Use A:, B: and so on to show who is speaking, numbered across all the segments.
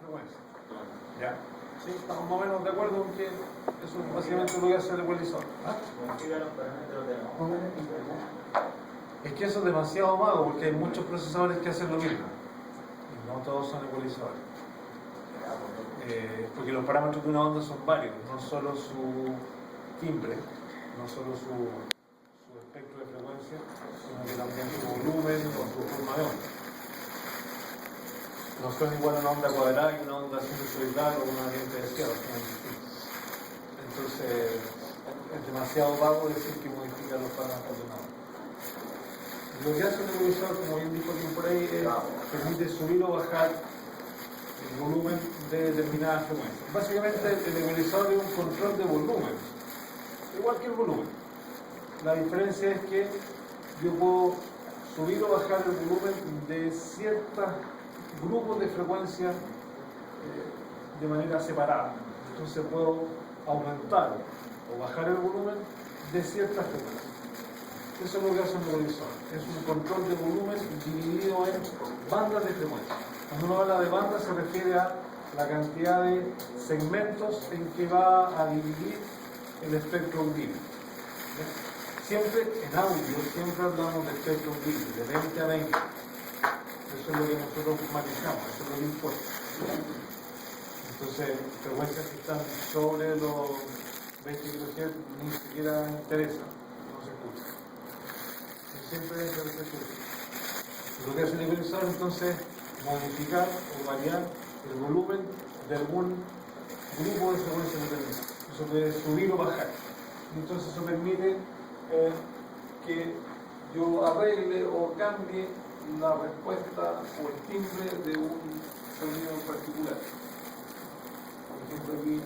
A: frecuencia. ¿Ya? ¿Sí? Estamos más o menos de acuerdo en que eso básicamente lo que hace el ecualizador. ¿Ah? Es que eso es demasiado malo porque hay muchos procesadores que hacen lo mismo. Y no todos son ecualizadores. Porque los parámetros de una onda son varios, no solo su timbre, no solo su espectro de frecuencia, sino que también su volumen o su forma de onda. No son igual una onda cuadrada que una onda sinusoidal o una lente de cielo, son distintos. Entonces, es demasiado vago decir que modifica los parámetros de una onda. Lo que hace un ecualizador, como bien dijo alguien por ahí, es permite subir o bajar el volumen de determinadas frecuencias. Básicamente, el ecualizador es un control de volumen, igual que el volumen. La diferencia es que yo puedo subir o bajar el volumen de ciertos grupos de frecuencia de manera separada. Entonces puedo aumentar o bajar el volumen de ciertas frecuencias. Eso es lo que hace un ecualizador. Es un control de volumen dividido en bandas de frecuencia. Cuando uno habla de bandas se refiere a la cantidad de segmentos en que va a dividir el espectro audible. Siempre en audio, siempre hablamos de espectro audible, de 20 a 20. Eso es lo que nosotros matizamos, eso es lo que importa. Entonces, frecuencias que están sobre los 20 kHz ni siquiera interesan, no se escuchan. Siempre es el espectro audible. Lo que hace el ecualizador entonces modificar o variar el volumen de algún grupo de frecuencia determinado. Eso puede subir o bajar. Entonces eso permite que yo arregle o cambie la respuesta o el timbre de un sonido en particular. Por ejemplo, aquí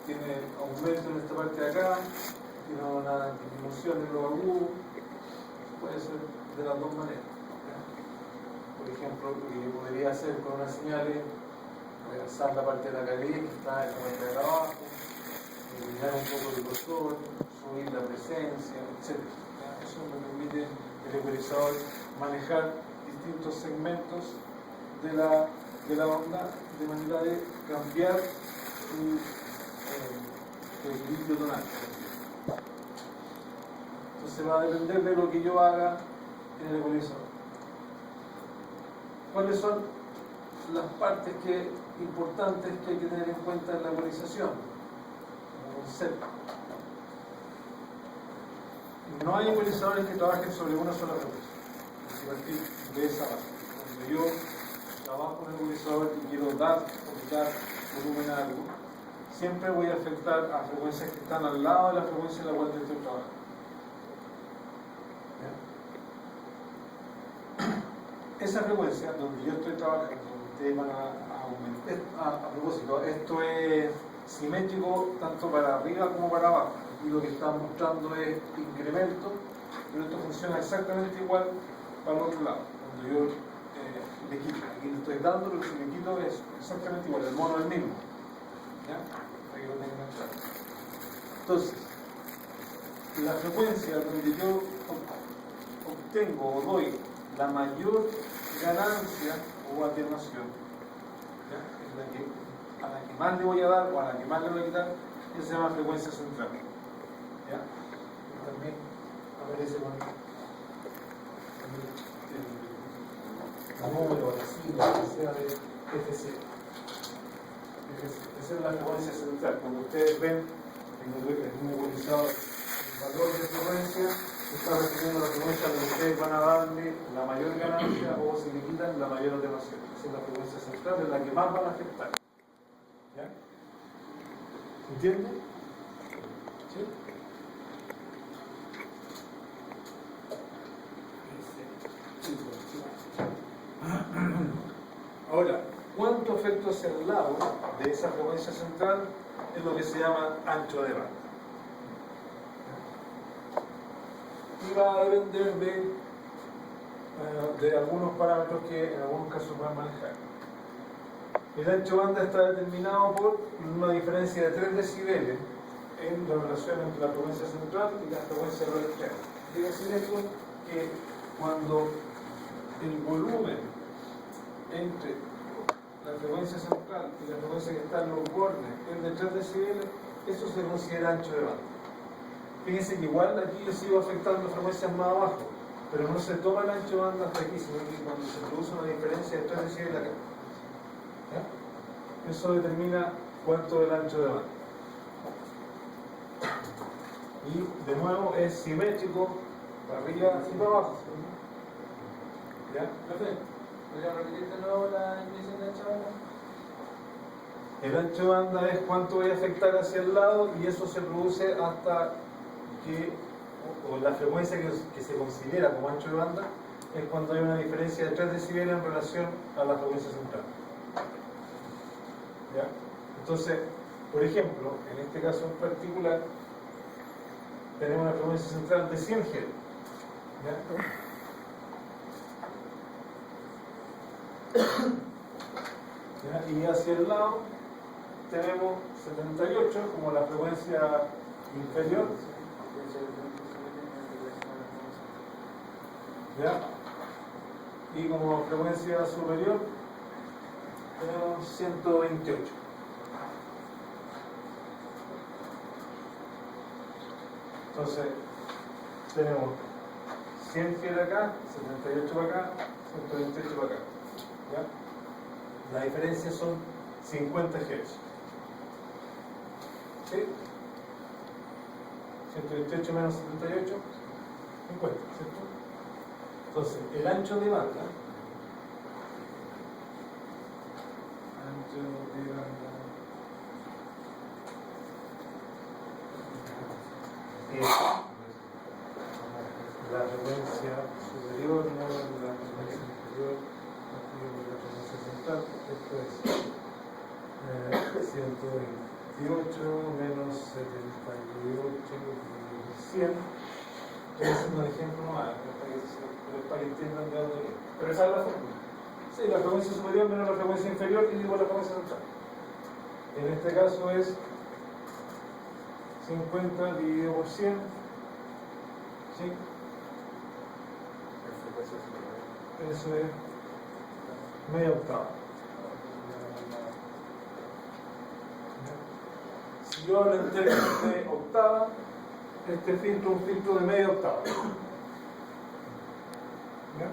A: tiene aumento en esta parte de acá, tiene una disminución en lo agudo, puede ser de las dos maneras. Por ejemplo, lo que yo podría hacer con una señal es alzar la parte de la cavidad que está en la parte de abajo, eliminar un poco el grosor, subir la presencia, etc. Eso me permite el ecualizador manejar distintos segmentos de la onda de manera de cambiar su equilibrio tonal. Entonces va a depender de lo que yo haga en el ecualizador. ¿Cuáles son las partes importantes que hay que tener en cuenta en la ecualización? Como concepto. No hay ecualizadores que trabajen sobre una sola frecuencia. A partir de esa base. Cuando yo trabajo en el ecualizador y quiero dar o quitar volumen a algo, siempre voy a afectar a frecuencias que están al lado de la frecuencia en la cual yo estoy trabajando. Esa frecuencia donde yo estoy trabajando, donde ustedes van a aumentar. A propósito, esto es simétrico tanto para arriba como para abajo. Y lo que está mostrando es incremento, pero esto funciona exactamente igual para el otro lado. Cuando yo le quito, aquí le estoy dando, pero si le quito es exactamente igual, el mono es el mismo. ¿Ya? Para que lo tengan claro. Entonces, la frecuencia donde yo obtengo o doy la mayor ganancia o atenuación, ¿ya? Es a la que más le voy a dar o a la que más le voy a quitar, esa se llama frecuencia central. ¿Ya? También aparece con el número, la sigla, que sea de FC. Esa es la frecuencia central. Cuando ustedes ven en un ecualizador el valor de frecuencia, está refiriendo la frecuencia donde ustedes van a darle la mayor ganancia o si le quitan la mayor atenuación. Esa es la frecuencia central, es la que más van a afectar. ¿Ya? ¿Entiende? ¿Sí? Ahora, ¿cuánto efecto hacia el lado de esa frecuencia central es lo que se llama ancho de banda? Y va a depender de algunos parámetros que en algunos casos van a manejar. El ancho de banda está determinado por una diferencia de 3 decibeles en la relación entre la frecuencia central y la frecuencia externa. Quiere decir esto que cuando el volumen entre la frecuencia central central y la frecuencia que está en los bordes es de 3 decibeles, eso se considera ancho de banda. Fíjense que igual aquí yo sigo afectando frecuencias más abajo, pero no se toma el ancho de banda hasta aquí, sino que cuando se produce una diferencia de 3 decibeles acá. ¿Ya? Eso determina cuánto es el ancho de banda. Y de nuevo es simétrico para arriba y para abajo. ¿Ya?
B: ¿Podría repetir de nuevo la definición de ancho de banda?
A: El ancho de banda es cuánto voy a afectar hacia el lado y eso se produce hasta que, o la frecuencia que se considera como ancho de banda es cuando hay una diferencia de 3 decibeles en relación a la frecuencia central. ¿Ya? Entonces, por ejemplo, en este caso en particular, tenemos una frecuencia central de 100 Hz. ¿Ya? Y hacia el lado tenemos 78 como la frecuencia inferior. ¿Ya? Y como frecuencia superior tenemos 128. Entonces tenemos 100 Hz acá, 78 para acá, 128 para acá. ¿Ya? La diferencia son 50 Hz. ¿Sí? 128 menos 78, 50, ¿cierto? Entonces, el ancho de banda, es la frecuencia superior menos la frecuencia inferior partido por la frecuencia central. Esto es 128 menos 78 por 100. Estoy haciendo un ejemplo más, para que entiendan de dónde viene. Pero esa es la fórmula. Sí, la frecuencia superior menos la frecuencia inferior y digo la frecuencia central. En este caso es 50 dividido por 100. ¿Sí? Eso es media octava. Si yo hablo en términos de octava, este filtro es un filtro de media octava. ¿Ya?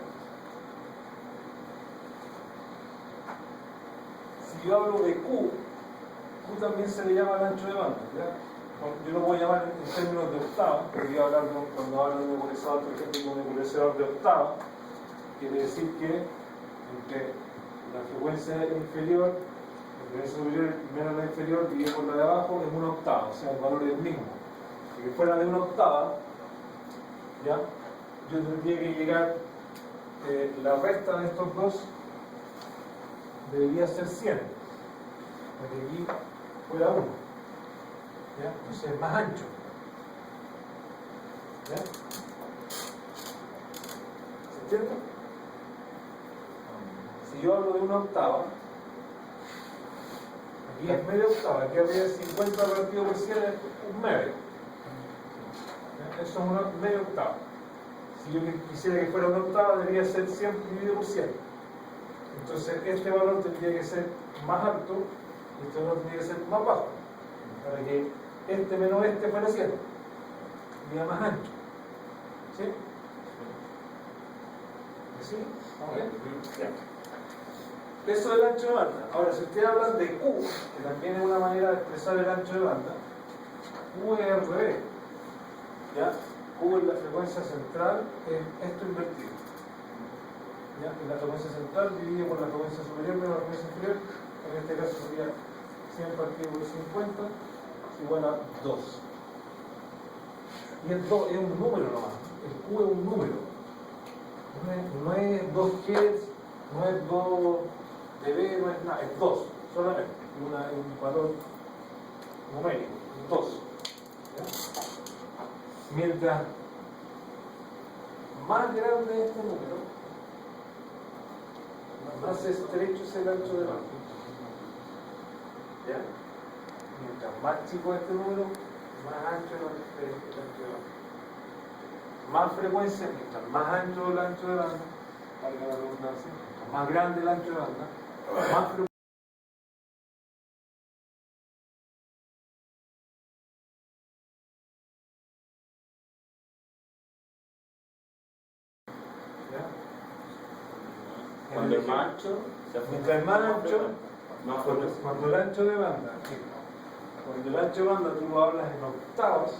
A: Si yo hablo de Q también se le llama el ancho de banda. ¿Ya? Yo lo voy a llamar en términos de octava, porque voy a hablar cuando hablo de un ecualizador, por ejemplo, de un ecualizador de octava, quiere decir que entre la frecuencia inferior, la frecuencia superior menos la inferior dividido por la de abajo es una octava, o sea, el valor es el mismo. Si fuera de una octava, ¿ya? Yo tendría que llegar, la resta de estos dos debería ser 100, para que aquí fuera 1. ¿Ya? Entonces es más ancho. ¿Ya? ¿Se entiende? Si yo hablo de una octava, aquí es media octava, aquí arriba es 50 partido por 100 es un medio. ¿Ya? Eso es una media octava. Si yo quisiera que fuera una octava, debería ser 100 dividido por 100. Entonces este valor tendría que ser más alto y este valor tendría que ser más bajo, para que este menos este fuera 100, sería más ancho. ¿Sí? ¿Sí? ¿Vamos bien? Ya. Eso es el ancho de banda. Ahora, si ustedes hablan de Q, que también es una manera de expresar el ancho de banda, Q es al revés. ¿Ya? Q es la frecuencia central, es esto invertido. ¿Ya? Y la frecuencia central dividido por la frecuencia superior menos la frecuencia inferior, en este caso sería 100 partido por 50 igual a 2. Y el 2 es un número nomás, el Q es un número. No es 2 Hz, no es 2 dB, no es nada, es 2 solamente, un valor numérico, 2. ¿Ya? Mientras más grande es este número, más estrecho es el ancho de banda. ¿Ya? Mientras más chico es este número, más ancho es el ancho de banda. Más frecuencia, mientras más ancho el ancho de banda, valga la redundancia, más grande el ancho de banda, más frecuencia.
C: Mientras más ancho,
A: mientras más ancho,
C: más
A: cuando el ancho de banda, cuando el ancho de banda tú lo hablas en octavas,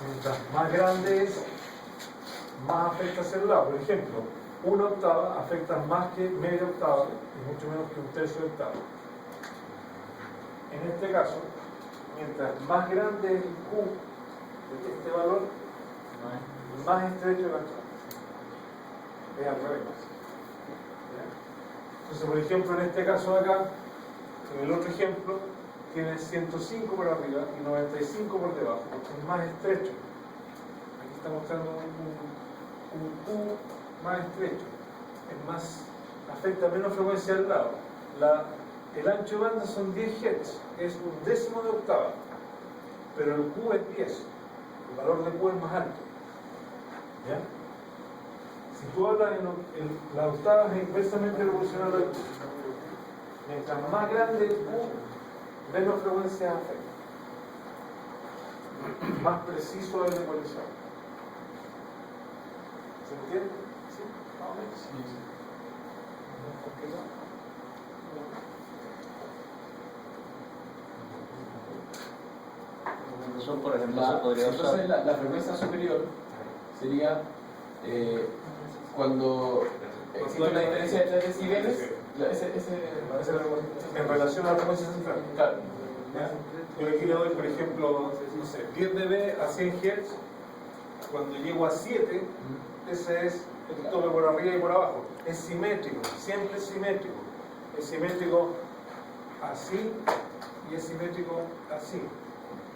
A: mientras más grande es, más afecta ese lado. Por ejemplo, una octava afecta más que media octava y mucho menos que un tercio de octava. En este caso, mientras más grande es el Q de este valor, más estrecho el ancho. Es al revés. Entonces, por ejemplo, en este caso acá, en el otro ejemplo, tiene 105 por arriba y 95 por debajo, porque es más estrecho. Aquí está mostrando un Q más estrecho, es más, afecta menos frecuencia al lado. El ancho de banda son 10 Hz, es un décimo de octava, pero el Q es 10, el valor de Q es más alto. ¿Ya? Si tú hablas en la octava es inversamente proporcional al Q. Mientras más grande el Q, menos frecuencia afecta. Más preciso es el ecualizador. ¿Se entiende? ¿Sí? Más o menos. Sí.
C: Eso, por ejemplo, se podría usar.
D: Entonces la frecuencia superior sería cuando existe una diferencia de 3 decibeles,
A: en relación a la frecuencia central.
D: claro.
A: ¿Ya? Yo aquí le doy, por ejemplo, no sé, 10 dB a 100 Hz. Cuando llego a 7, ese es el tope por arriba y por abajo. Es simétrico, siempre es simétrico. Es simétrico así y es simétrico así.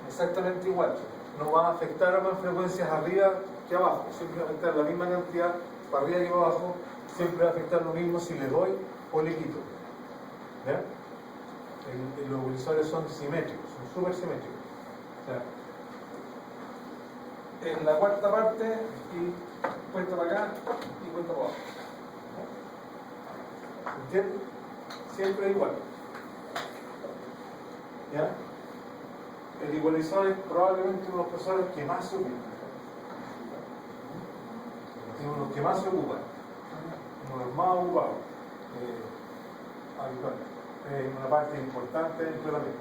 A: Exactamente igual. No va a afectar a más frecuencias arriba que abajo. Siempre va a afectar la misma cantidad para arriba que para abajo. Siempre va a afectar lo mismo si le doy o le quito. ¿Ya? Los ecualizadores son simétricos, son súper simétricos. O sea, en la cuarta parte y cuenta para acá y cuenta para abajo. ¿Entiendes? Siempre igual. ¿Ya? El igualizador es probablemente uno de los procesadores que más se ocupan. Es uno de los que más se ocupan. Uno de los más ocupados. Una parte importante del tratamiento.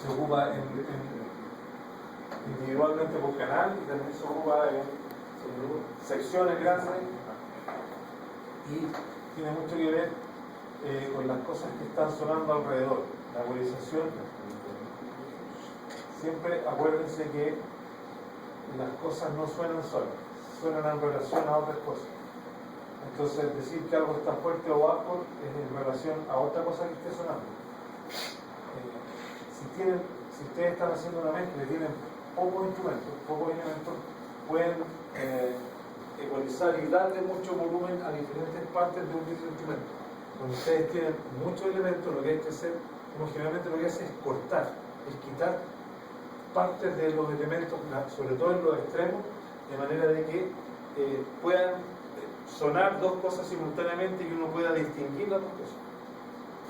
A: Se ocupa individualmente por canal y también se ocupa en secciones grandes y tiene mucho que ver con las cosas que están sonando alrededor. La ecualización, siempre acuérdense que las cosas no suenan solas, suenan en relación a otras cosas. Entonces, decir que algo está fuerte o bajo es en relación a otra cosa que esté sonando. Si ustedes están haciendo una mezcla y tienen pocos elementos, pueden ecualizar y darle mucho volumen a diferentes partes de un mismo instrumento. Cuando ustedes tienen muchos elementos, lo que hay que hacer, como generalmente lo que hace es cortar, es quitar partes de los elementos, sobre todo en los extremos, de manera de que puedan sonar dos cosas simultáneamente y uno pueda distinguir las dos cosas.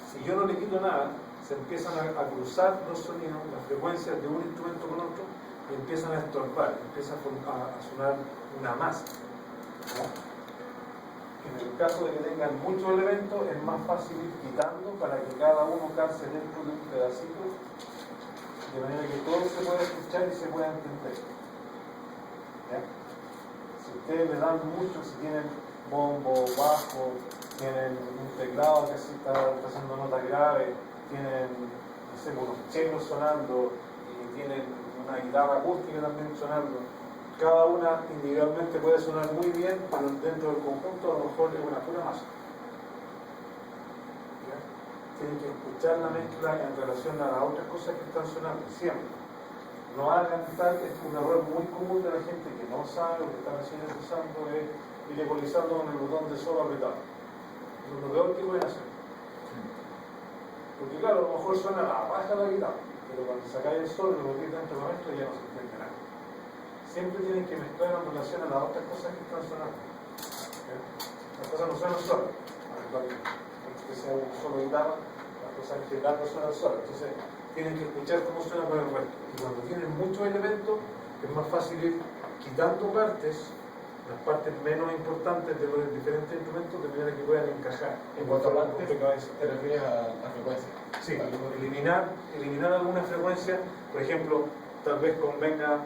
A: Si yo no le quito nada, se empiezan a cruzar los sonidos, las frecuencias de un instrumento con otro, y empiezan a estorbar, empieza a sonar una masa. ¿No? En el caso de que tengan muchos elementos, es más fácil ir quitando para que cada uno calce dentro de un pedacito, de manera que todo se pueda escuchar y se pueda entender. ¿Ya? Si ustedes le dan mucho, si tienen bombo, bajo, tienen un teclado que está haciendo notas graves, tienen, no sé, unos chelos sonando y tienen una guitarra acústica también sonando. Cada una individualmente puede sonar muy bien, pero dentro del conjunto a lo mejor es una pura masa. ¿Ya? Tienen que escuchar la mezcla en relación a las otras cosas que están sonando, siempre. No hagan tal, es un error muy común de la gente que no sabe lo que está recién empezando, es ir ecualizando con el botón de solo apretado. Eso es lo peor que pueden hacer. Porque claro, a lo mejor suena la baja la guitarra, pero cuando sacáis el sol y lo metéis dentro de la mezcla ya no se entiende nada. Siempre tienen que mezclar en relación a las otras cosas que están sonando. ¿Okay? Las cosas no suenan solas, que sea un solo guitarra, las cosas en general no suenan solas. Entonces tienen que escuchar cómo suena con el resto. Y cuando tienen muchos elementos, es más fácil ir quitando partes las partes menos importantes de los diferentes instrumentos de manera que puedan encajar.
D: En cuanto a partes, te refieres a frecuencia.
A: Sí, eliminar alguna frecuencia, por ejemplo, tal vez convenga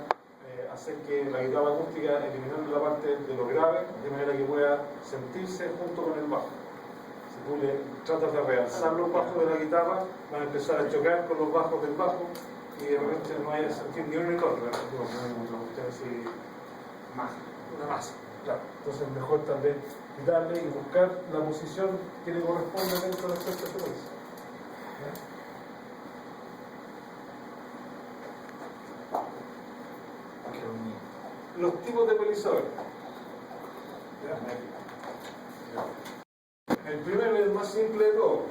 A: hacer que la guitarra acústica, eliminando la parte de lo grave, de manera que pueda sentirse junto con el bajo. Si tú le tratas de realzar los bajos de la guitarra, van a empezar a chocar con los bajos del bajo y de repente no vaya a sentir ni uno ni el otro, ¿verdad? Una masa, claro. Entonces mejor también quitarle y buscar la posición que le corresponde dentro de cierta frecuencia. Los tipos de ecualizadores. El primero es el más simple de todo.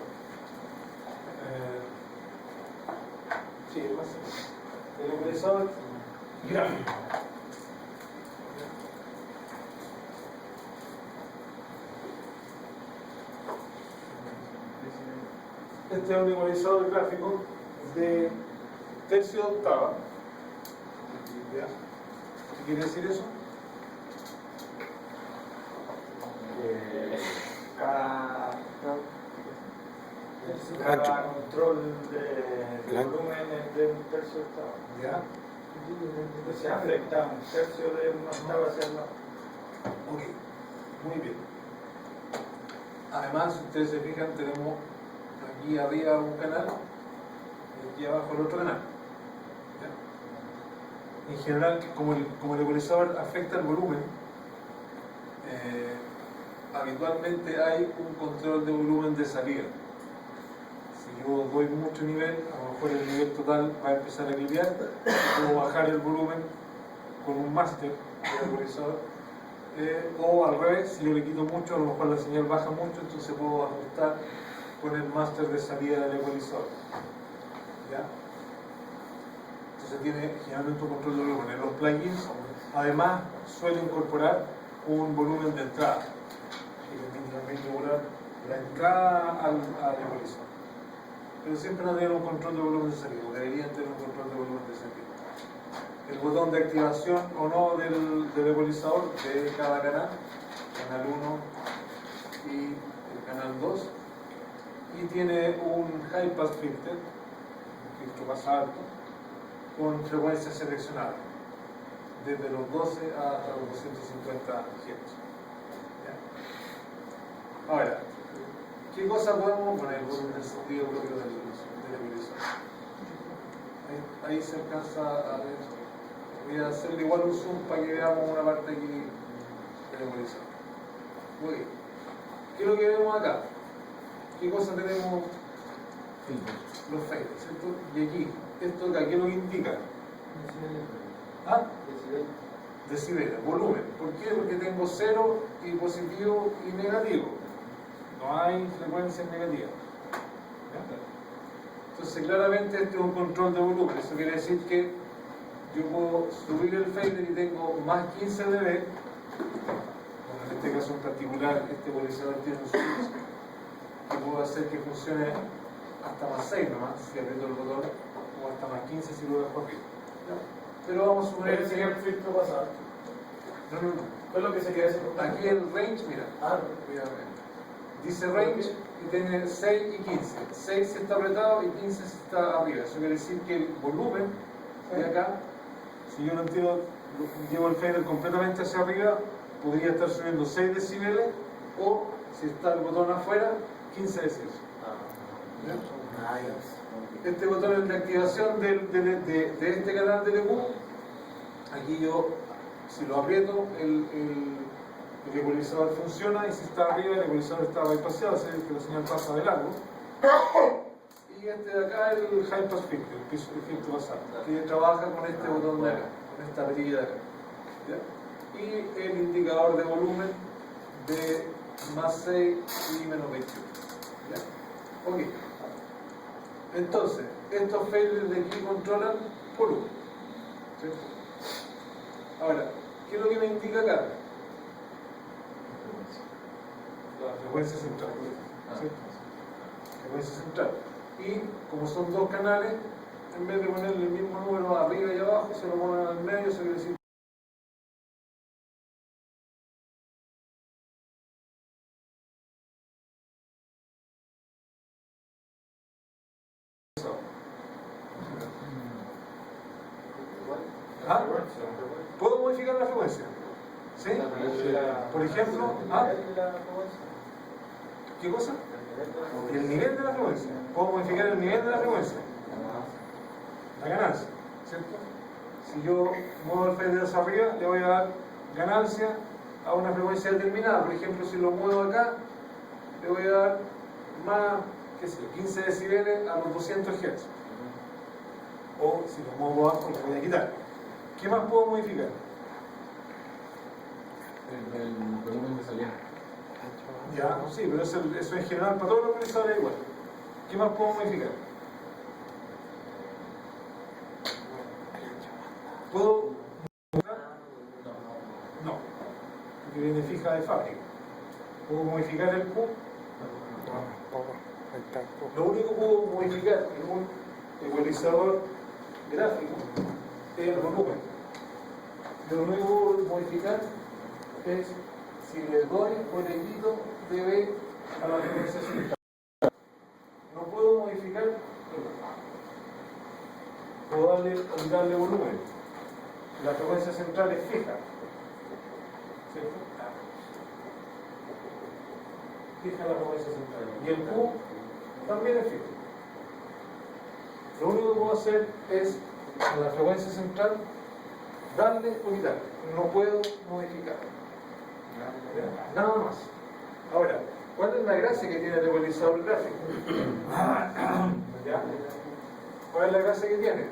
A: Sí, el más simple. El ecualizador gráfico. Este es un ecualizador gráfico de tercio de octava. ¿Ya? ¿Qué quiere decir eso?
B: Cada control de volumen es de un tercio de octava.
A: ¿Ya?
B: Se afecta un tercio de una octava hacia el lado.
A: Ok, muy bien. Además, si ustedes se fijan, tenemos aquí arriba un canal y aquí abajo el otro canal. ¿Ya? En general, como el ecualizador afecta el volumen, habitualmente hay un control de volumen de salida. Si yo doy mucho nivel, a lo mejor el nivel total va a empezar a cambiar, puedo bajar el volumen con un máster del ecualizador. O al revés, si yo le quito mucho, a lo mejor la señal baja mucho, entonces puedo ajustar con el máster de salida del ecualizador. ¿Ya? Entonces tiene generalmente un control de volumen. En los plugins, además, suele incorporar un volumen de entrada, que permite también regular la entrada al ecualizador. Pero siempre no tienen un control de volumen de salida, o deberían tener un control de volumen de salida. El botón de activación o no del ecualizador de cada canal, canal 1 y el canal 2, y tiene un high pass filter, un filtro más alto, con frecuencia seleccionada, desde los 12 hasta los 250 Hz. Ahora, ¿qué cosa podemos poner con el sonido propio del ecualizador? Ahí se alcanza a ver. Voy a hacerle igual un zoom para que veamos una parte aquí del ecualizador. Muy bien. ¿Qué es lo que vemos acá? ¿Qué cosa tenemos? Los faders, ¿cierto? Y aquí, esto acá, ¿qué es lo que indica? ¿Ah? Decibeles, volumen. ¿Por qué? Porque tengo cero y positivo y negativo. No hay frecuencias negativas. Entonces, claramente este es un control de volumen. Eso quiere decir que yo puedo subir el fader y tengo más 15 dB. Bueno, en este caso en particular, este ecualizador tiene un switch que puedo hacer que funcione hasta más 6 nomás, si aprieto el botón, o hasta más 15 si lo dejo arriba. Pero vamos a suponer
B: Ese es el filtro pasado.
A: No.
B: ¿Qué es lo que se quiere hacer?
A: Aquí el range, mira, cuidado, dice range y tiene 6 y 15. 6 si está apretado y 15 si está arriba. Eso quiere decir que el volumen de acá, si yo lo entiendo, llevo el fader completamente hacia arriba, podría estar subiendo 6 decibeles o, si está el botón afuera, 15 decibeles. Este botón es de activación de este canal de EQ. Aquí yo, si lo aprieto, el ecualizador funciona, y si está arriba el ecualizador está bypassado, es decir, que la señal pasa de largo. Y este de acá es el high pass filter, el filtro pasado, que trabaja con este botón de acá, con esta perilla de acá. ¿Ya? Y el indicador de volumen de más 6 y menos 21. ¿Ya? Ok. Entonces, estos faders de aquí controlan volumen. ¿Sí? Ahora, ¿qué es lo que me indica acá? La frecuencia central. ¿Sí? Frecuencia central. Y como son dos canales, en vez de ponerle el mismo número arriba y abajo, se lo ponen al medio, eso quiere decir ¿Ah? ¿Puedo modificar la frecuencia? ¿Sí? Por ejemplo, ¿ah? ¿Qué cosa? El nivel de la frecuencia. ¿Puedo modificar el nivel de la frecuencia? La ganancia, ¿cierto? Si yo muevo el fader hacia arriba, le voy a dar ganancia a una frecuencia determinada. Por ejemplo, si lo muevo acá, le voy a dar más, qué sé yo, 15 decibeles a los 200 Hz. O si lo muevo abajo, le voy a quitar. ¿Qué más puedo modificar?
D: El volumen de salida.
A: Ya, sí, pero eso en general para todos los organizadores igual. ¿Qué más puedo modificar? ¿Puedo modificar? No, porque viene fija de fábrica. ¿Puedo modificar el Q? Lo único que puedo modificar en un ecualizador gráfico es el volumen. Lo único que puedo modificar es si le doy o le quito de B a la frecuencia central. No puedo modificar, puedo darle o quitarle volumen. La frecuencia central es fija, ¿cierto? Fija la frecuencia central. Y el Q también es fijo. Lo único que puedo hacer es a la frecuencia central darle o quitarle. No puedo modificar. Nada más. Ahora, ¿cuál es la gracia que tiene el ecualizador gráfico? ¿Ya? ¿Cuál es la gracia que tiene?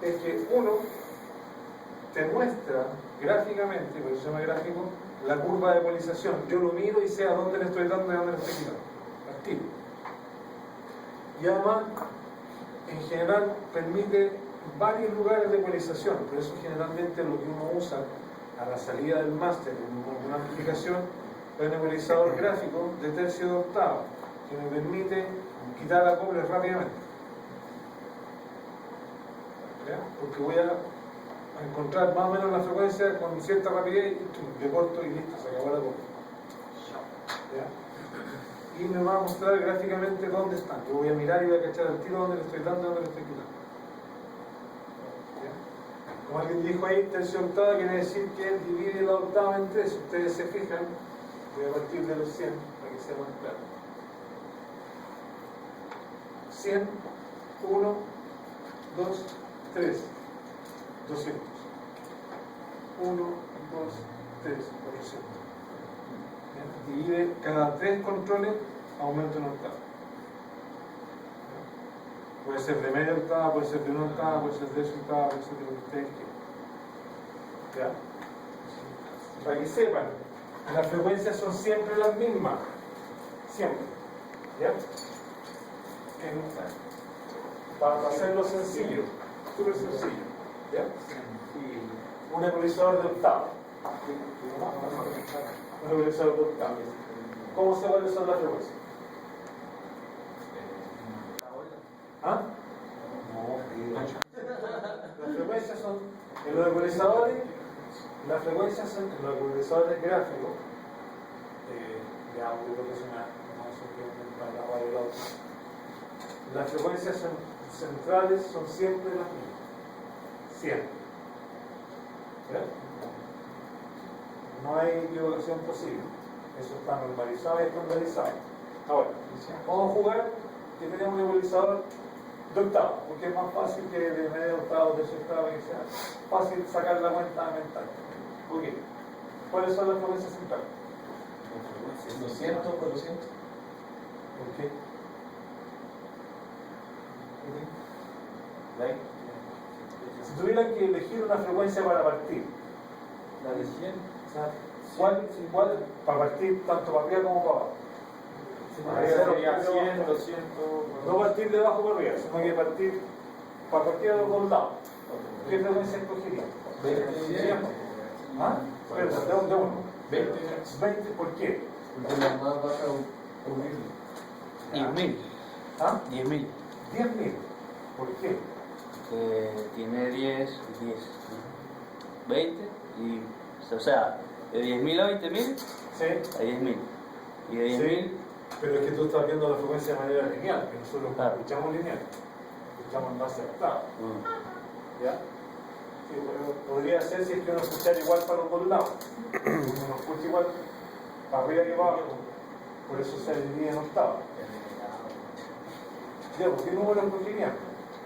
A: Es que uno te muestra gráficamente, por eso se llama gráfico, la curva de ecualización. Yo lo miro y sé a dónde le estoy dando y a dónde le estoy quitando. Activo. Y además, en general, permite varios lugares de ecualización. Por eso generalmente lo que uno usa a la salida del máster con una amplificación es un ecualizador gráfico de tercio de octava que me permite quitar acople rápidamente. ¿Ya? Porque voy a encontrar más o menos la frecuencia con cierta rapidez y le corto y listo, se acabó la acople. ¿Ya? Y me va a mostrar gráficamente dónde están. Yo voy a mirar y voy a cachar al tiro dónde le estoy dando y dónde le estoy quitando. Como alguien dijo ahí, tercio octava quiere decir que él divide la octava en tres. Si ustedes se fijan, voy a partir de los 100 para que sea más claro. 100, 1, 2, 3, 200. 1, 2, 3, 400. Divide cada 3 controles, aumenta una octava. Puede ser de media octava, puede ser de una octava, puede ser de tercia octava, puede ser de lo que ustedes quieran. ¿Ya? Para que sepan, las frecuencias son siempre las mismas. Siempre. ¿Ya? Para hacerlo sencillo, súper sencillo. ¿Ya? Un ecualizador de octava. Un ecualizador de octava. ¿Cómo se ecualizan las frecuencias? ¿Ah? Las frecuencias son en los ecualizadores, las frecuencias son en los ecualizadores gráficos de audio profesional, las frecuencias centrales son siempre las mismas, siempre. ¿Ya? No hay equivocación posible, eso está normalizado y estandarizado. Ahora, vamos a jugar que tenemos un ecualizador de octava, porque es más fácil que de media octava, de octava, que sea fácil sacar la cuenta mental. Ok, ¿cuáles son las frecuencias centrales?
D: 200, 400.
A: ¿Por qué? Si tuvieran que elegir una frecuencia para partir,
C: La de 100.
A: ¿cuál para partir tanto para arriba como para abajo?
B: Sería 100, 200.
A: No partir de abajo para arriba, sino que partir para cualquiera de los dos lados. ¿Qué frecuencia escogería?
D: 20.
A: ¿Ah? Espera, de uno.
D: 20.
A: 20, ¿por qué?
D: Porque la más baja un
C: 10.000.
A: ¿Ah?
C: 10.000.
A: 10.000. ¿Por qué?
C: Tiene 10, 20 y, o sea, de 10.000 a 20.000
A: Sí.
C: a 10.000. Y de 10.000
A: Pero es que tú estás viendo la frecuencia de manera lineal, que nosotros
C: Claro.
A: escuchamos lineal.
B: escuchamos en base a octava. ¿Ya? Sí, pero podría ser si es que uno escuchara igual para los dos lados. Uno no escucha igual para arriba y abajo, por eso se divide en octava. Ya, ¿por qué número escogerían?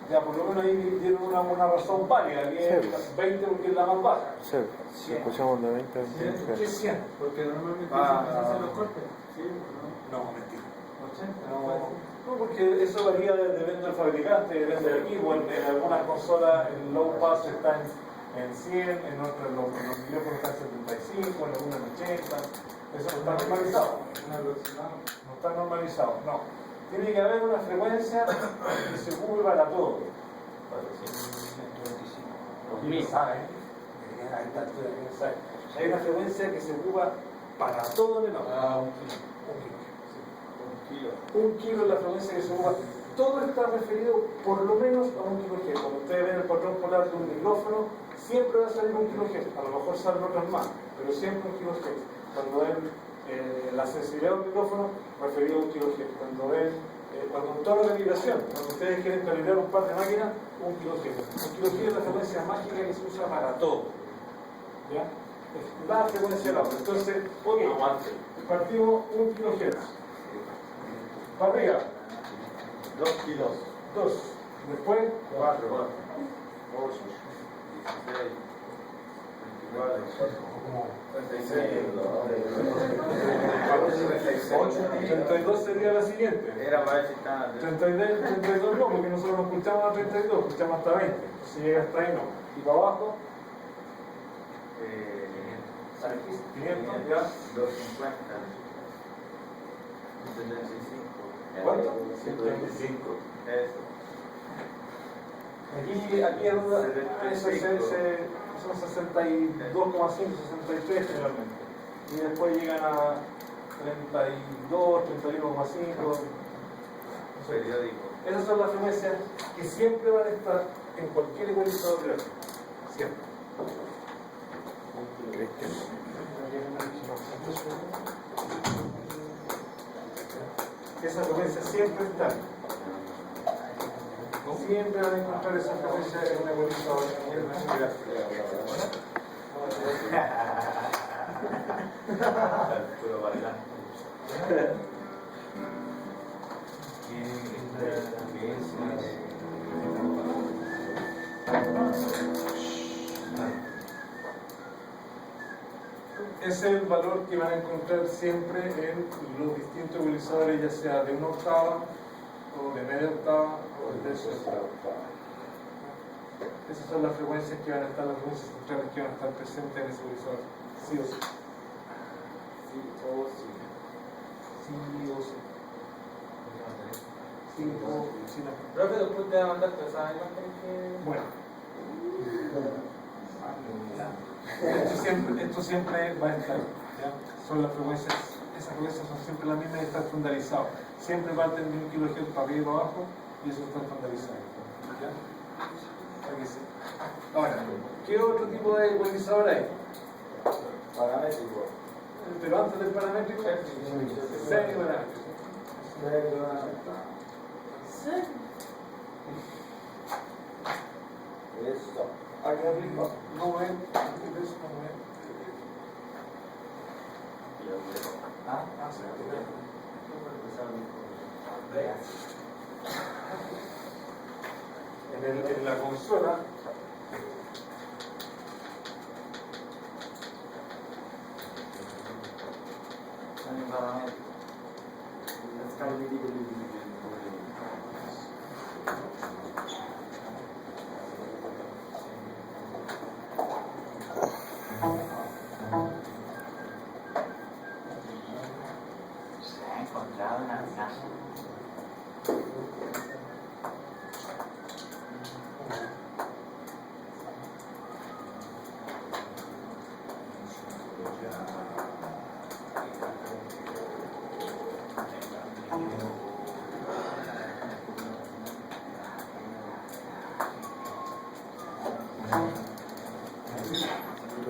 B: Ya, por lo menos ahí dieron una razón válida, 10, 20 porque es la más baja.
E: Sí, si escuchamos de 20 a
B: ¿Por qué 100?
A: Porque normalmente siempre se hacen los cortes. ¿Sí? ¿No?
B: No, mentira.
A: 80.
B: No, porque eso varía, depende del fabricante, depende del equipo. En algunas consolas el low pass está en 100, en otras los micrófonos están en 75, en algunas en 80. Eso no está normalizado. No está normalizado, no. Tiene que haber una frecuencia que se ocupe para todo. ¿Quién sabe? A esta altura, ¿quién sabe? Hay una frecuencia que se ocupa para todo el audio. Un kilo es la frecuencia que se ocupa. Todo está referido por lo menos a 1 kHz. Cuando ustedes ven el patrón polar de un micrófono, siempre va a salir 1 kHz. A lo mejor salen otras más, pero siempre 1 kHz. Cuando ven la sensibilidad de un micrófono, referido a 1 kHz. Cuando ven cuando un tono de vibración, cuando ustedes quieren calibrar un par de máquinas, 1 kHz. 1 kHz es la frecuencia mágica que se usa para todo. ¿Ya? Es la frecuencia del audio. Entonces, ok, partimos 1 kHz. Para arriba.
D: 2 kilos.
B: 2. Después,
D: 4. 8. 16. 36.
B: 32 sería la siguiente.
C: Era para ver si están
B: 32 no, porque nosotros no escuchamos a 32, escuchamos hasta 20. Si llega hasta ahí no. Y para abajo, 500, ya.
C: 250. 75.
B: ¿Cuánto?
C: 125. Eso.
B: Aquí son 62,5, 63 generalmente. Y después llegan a 32, 31,5.
C: Periódico.
B: Esas son las frecuencias que siempre van a estar en cualquier ecualizador de audio. Siempre. Esas frecuencias siempre están. Siempre van a encontrar esas frecuencias en un ecualizador en una unidad.
C: Puro bailante.
B: Ese es el valor que van a encontrar siempre en los distintos ecualizadores, ya sea de 1 octava, o de media octava, o de tercia octava. Esas son las frecuencias que van a estar, las frecuencias centrales que van a estar presentes en ese ecualizador. Sí o sí. Sí o sí. Sí o sí. Sí o sí.
D: Profe, después te va a mandar toda esa imagen que...
B: Bueno. Esto siempre va a estar, ¿ya? Son las frecuencias, esas frecuencias son siempre las mismas y están estandarizadas. Siempre parten de 1 kHz para arriba y para abajo y eso está estandarizado. ¿Ya? Aquí sí. Ahora, ¿qué otro tipo de ecualizador hay?
D: Paramétrico.
B: Pero antes del paramétrico, semi-paramétrico.
D: Eso.
B: Aquí arriba no ven, eso no ven. Sí. En la consola
C: Encontrado una casa.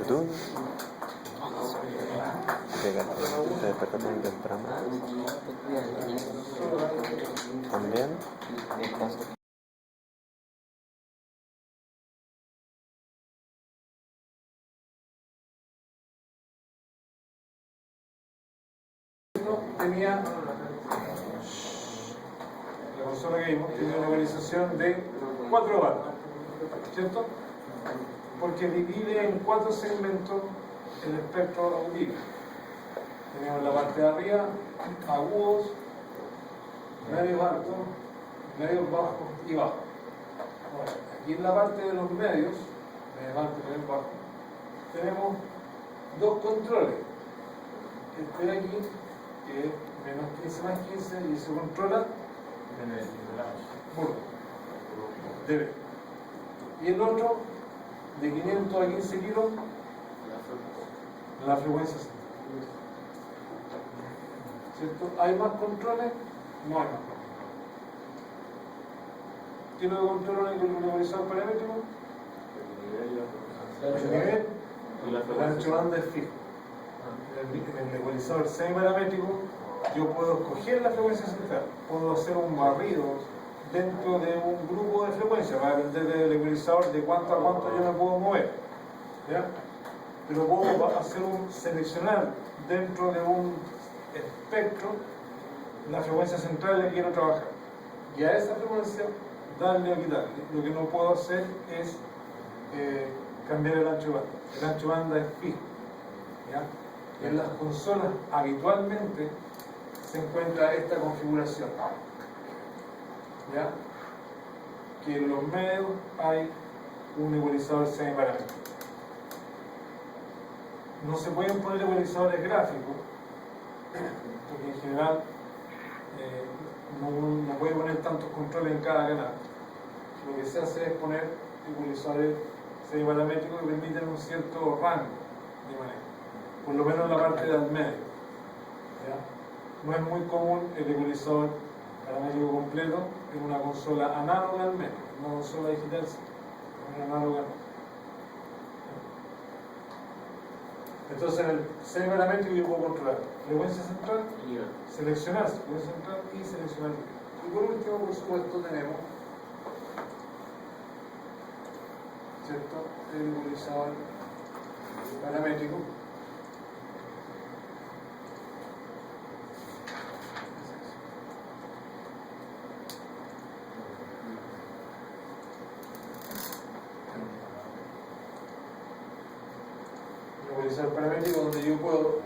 E: ¿Tú? Llegaste, te despertaste muy temprano. También.
B: tenía, la consola que vimos tenía una ecualización de 4 bandas, ¿cierto? Porque divide en 4 segmentos el espectro auditivo. Tenemos la parte de arriba, agudos, medios altos, medios bajos y bajos. Ahora, aquí en la parte de los medios, medios altos y medios bajos, tenemos 2 controles. Este de aquí, que es menos 15 más 15, y se controla burdo, dB. Y el otro, de 500 a 15 kilos, la frecuencia central. ¿Cierto? ¿Hay más controles? No hay más controles. ¿Qué es lo que controla el ecualizador paramétrico? El nivel y la ancho banda es fijo. En el ecualizador semiparamétrico yo puedo escoger la frecuencia central, puedo hacer un barrido dentro de un grupo de frecuencias, va a depender del ecualizador de cuánto a cuánto yo me puedo mover, ¿ya? Pero puedo hacer seleccionar dentro de un espectro la frecuencia central en la que quiero trabajar, y a esa frecuencia darle o quitarle. Lo que no puedo hacer es cambiar el ancho de banda. El ancho de banda es fijo, ¿ya? En las consolas habitualmente se encuentra esta configuración, ¿ya? Que en los medios hay un ecualizador semiparamétrico. No se pueden poner ecualizadores gráficos, porque en general no puede poner tantos controles en cada canal. Lo que se hace es poner ecualizadores semiparamétricos que permiten un cierto rango de manejo, por lo menos en la parte del medio, ¿ya? No es muy común el ecualizador paramétrico completo en una consola análoga al medio, en una consola digital, en una análoga. Entonces en el semiparamétrico yo puedo controlar frecuencia central, seleccionar frecuencia central y seleccionar nivel. Y por último, por supuesto, tenemos, ¿cierto?, el ecualizador paramétrico. El paramétrico donde yo puedo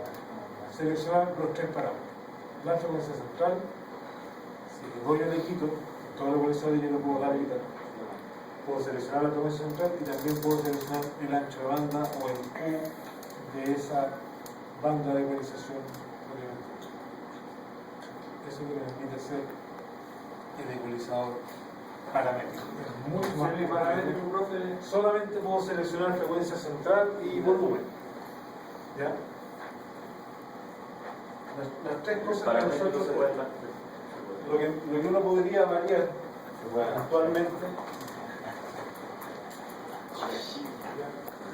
B: seleccionar los 3 parámetros: la frecuencia central, si le doy o le quito, todo el ecualizador yo lo puedo dar y quitar. Puedo seleccionar la frecuencia central y también puedo seleccionar el ancho de banda o el Q de esa banda de ecualización. Eso es lo que me permite hacer el ecualizador paramétrico. Es mucho más paramétrico, profe. Solamente puedo seleccionar frecuencia central y volumen, ¿ya? Las 3 cosas que nosotros lo que uno podría variar actualmente.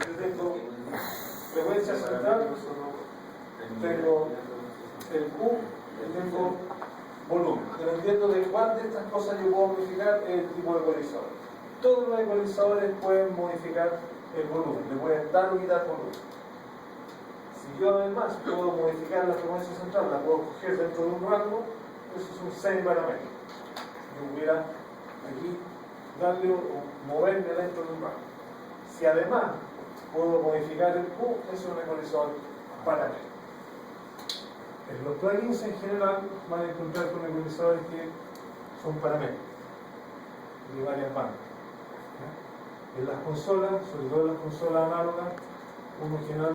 B: Yo tengo frecuencia central, tengo el Q y tengo volumen. Dependiendo de cuál de estas cosas yo puedo modificar el tipo de ecualizador. Todos los ecualizadores pueden modificar el volumen, le pueden dar o quitar volumen. Si yo además puedo modificar la frecuencia central, la puedo coger dentro de un rango, eso es un semiparamétrico. Yo pudiera aquí darle o moverme dentro de un rango. Si además puedo modificar el Q, eso es un ecualizador paramétrico. En los plugins en general van a encontrar con ecualizadores que son paramétricos de varias bandas, ¿ya? En las consolas, sobre todo en las consolas análogas, uno generalmente